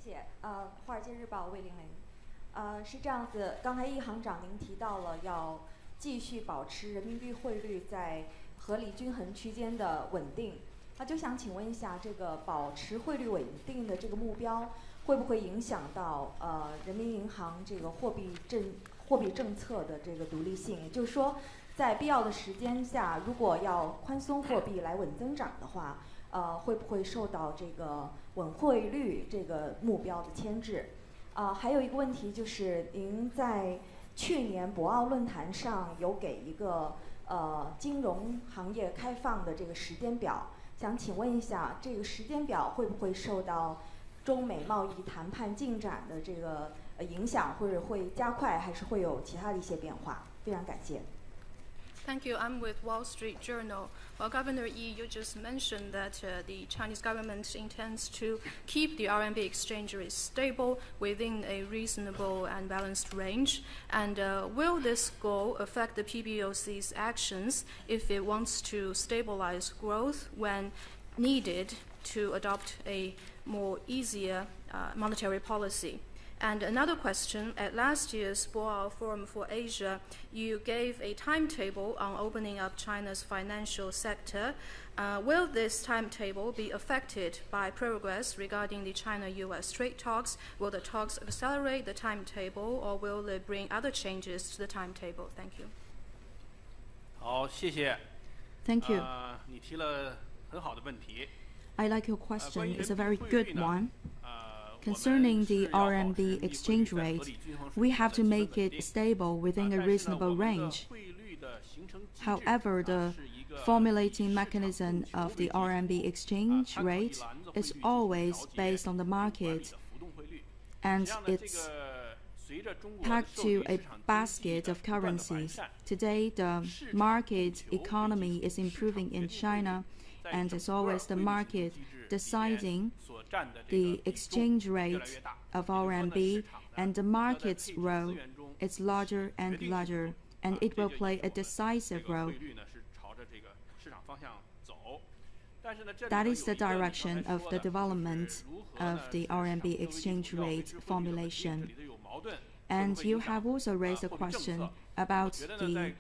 谢。华尔街日报魏玲玲。是这样子，刚才易行长您提到了要继续保持人民币汇率在合理均衡区间的稳定，那就想请问一下，这个保持汇率稳定的这个目标，会不会影响到人民银行这个货币政策的这个独立性？也就是说，在必要的时间下，如果要宽松货币来稳增长的话，会不会受到这个稳汇率这个目标的牵制？还有一个问题就是，您在去年博鳌论坛上有给一个金融行业开放的这个时间表，想请问一下，这个时间表会不会受到中美贸易谈判进展的这个影响，或者会加快，还是会有其他的一些变化？非常感谢。Thank you. I'm with Wall Street Journal. Well, Governor Yi, you just mentioned that the Chinese government intends to keep the RMB exchange rate stable within a reasonable and balanced range. And will this goal affect the PBOC's actions if it wants to stabilize growth when needed to adopt a more easier monetary policy? And another question, at last year's Boao Forum for Asia, you gave a timetable on opening up China's financial sector. Will this timetable be affected by progress regarding the China-US trade talks? Will the talks accelerate the timetable, or will they bring other changes to the timetable? Thank you. 好，谢谢。Thank you. 你提了很好的问题。I like your question. It's a very good one. Concerning the RMB exchange rate, we have to make it stable within a reasonable range. However, the formulating mechanism of the RMB exchange rate is always based on the market, and it's packed to a basket of currencies. Today, the market economy is improving in China, and it's always the market deciding the exchange rate of RMB, and the market's role is larger and larger, and it will play a decisive role. That is the direction of the development of the RMB exchange rate formulation. And you have also raised a question about the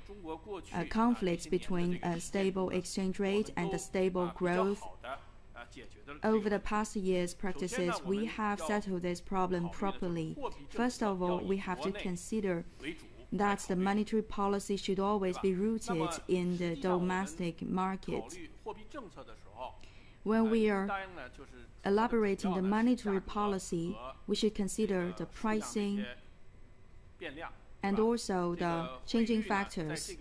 conflicts between a stable exchange rate and a stable growth. Over the past years' practices, we have settled this problem properly. First of all, we have to consider that the monetary policy should always be rooted in the domestic market. When we are elaborating the monetary policy, we should consider the pricing and also the changing factors.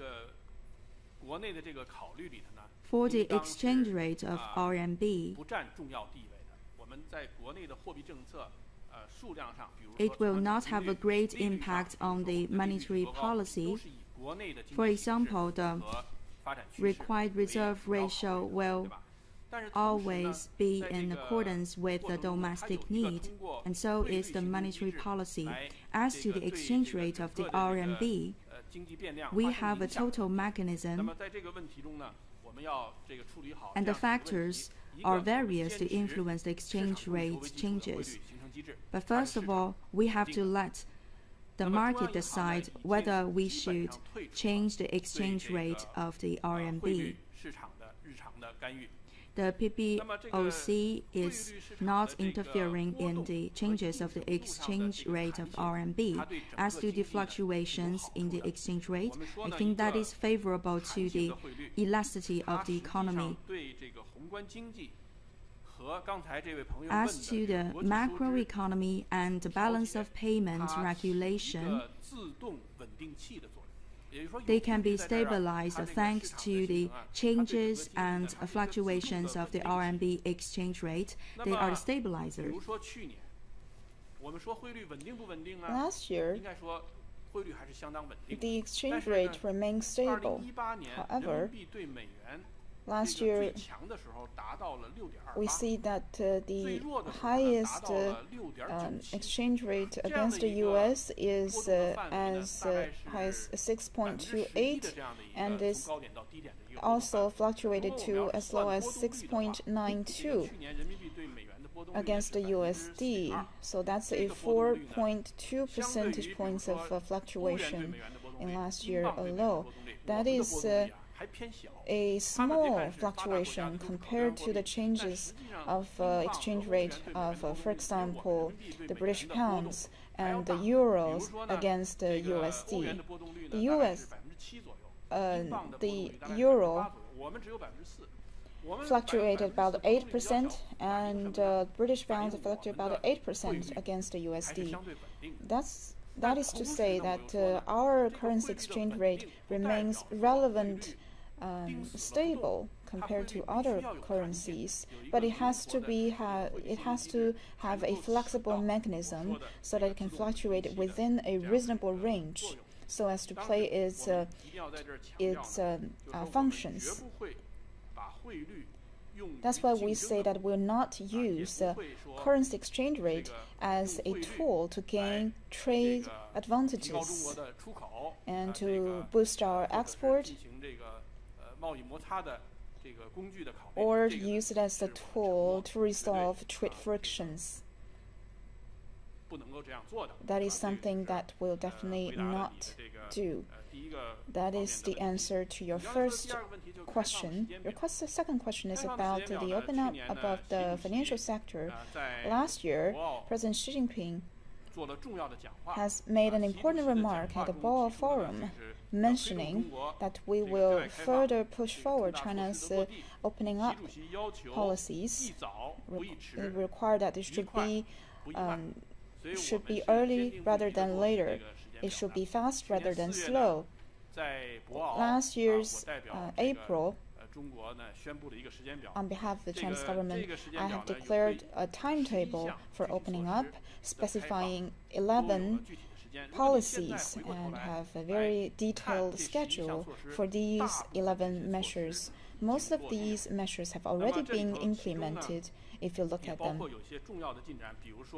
For the exchange rate of RMB, it will not have a great impact on the monetary policy. For example, the required reserve ratio will always be in accordance with the domestic need, and so is the monetary policy. As to the exchange rate of the RMB, we have a total mechanism, and the factors are various to influence the exchange rate changes. But first of all, we have to let the market decide whether we should change the exchange rate of the RMB. The PBOC is not interfering in the changes of the exchange rate of RMB. As to the fluctuations in the exchange rate, I think that is favorable to the elasticity of the economy. As to the macroeconomy and the balance of payment regulation, they can be stabilized thanks to the changes and fluctuations of the RMB exchange rate. They are the stabilizers. Last year, the exchange rate remained stable. However, last year, we see that the highest exchange rate against the US is as high as 6.28, and is also fluctuated to as low as 6.92. against the USD. So that's a 4.2 percentage points of fluctuation in last year alone. That is a small fluctuation compared to the changes of exchange rate of, for example, the British pounds and the euros against the USD. The euro fluctuated about 8%, and British pounds fluctuated about 8% against the USD. That is to say that our currency exchange rate remains relevant stable compared to other currencies, but it has to have a flexible mechanism so that it can fluctuate within a reasonable range, so as to play its functions. That's why we say that we'll not use currency exchange rate as a tool to gain trade advantages and to boost our export, or use it as a tool to resolve trade frictions. That is something that we'll definitely not do. That is the answer to your first question. Your second question is about the opening up about the financial sector. Last year, President Xi Jinping has made an important remark at the Boao Forum, mentioning that we will further push forward China's opening up policies. It require that it should be early rather than later. It should be fast rather than slow. Last year's April, on behalf of the Chinese government, I have declared a timetable for opening up, specifying 11 policies, and have a very detailed schedule for these 11 measures. Most of these measures have already been implemented. If you look at them,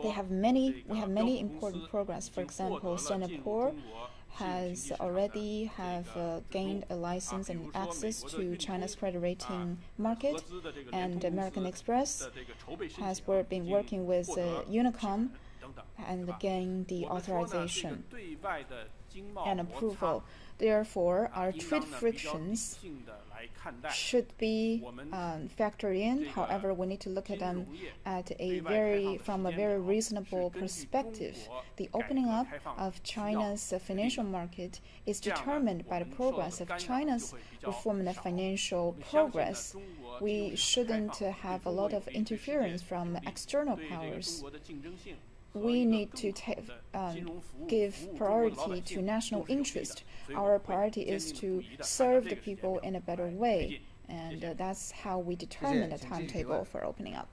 we have many important progress. For example, Singapore has already gained a license and access to China's credit rating market, and American Express has been working with Unicom and gained the authorization and approval. Therefore, our trade frictions should be factored in. However, we need to look at them from a very reasonable perspective. The opening up of China's financial market is determined by the progress of China's reform and financial progress. We shouldn't have a lot of interference from external powers. We need to give priority to national interest. Our priority is to serve the people in a better way, and that's how we determine the timetable for opening up.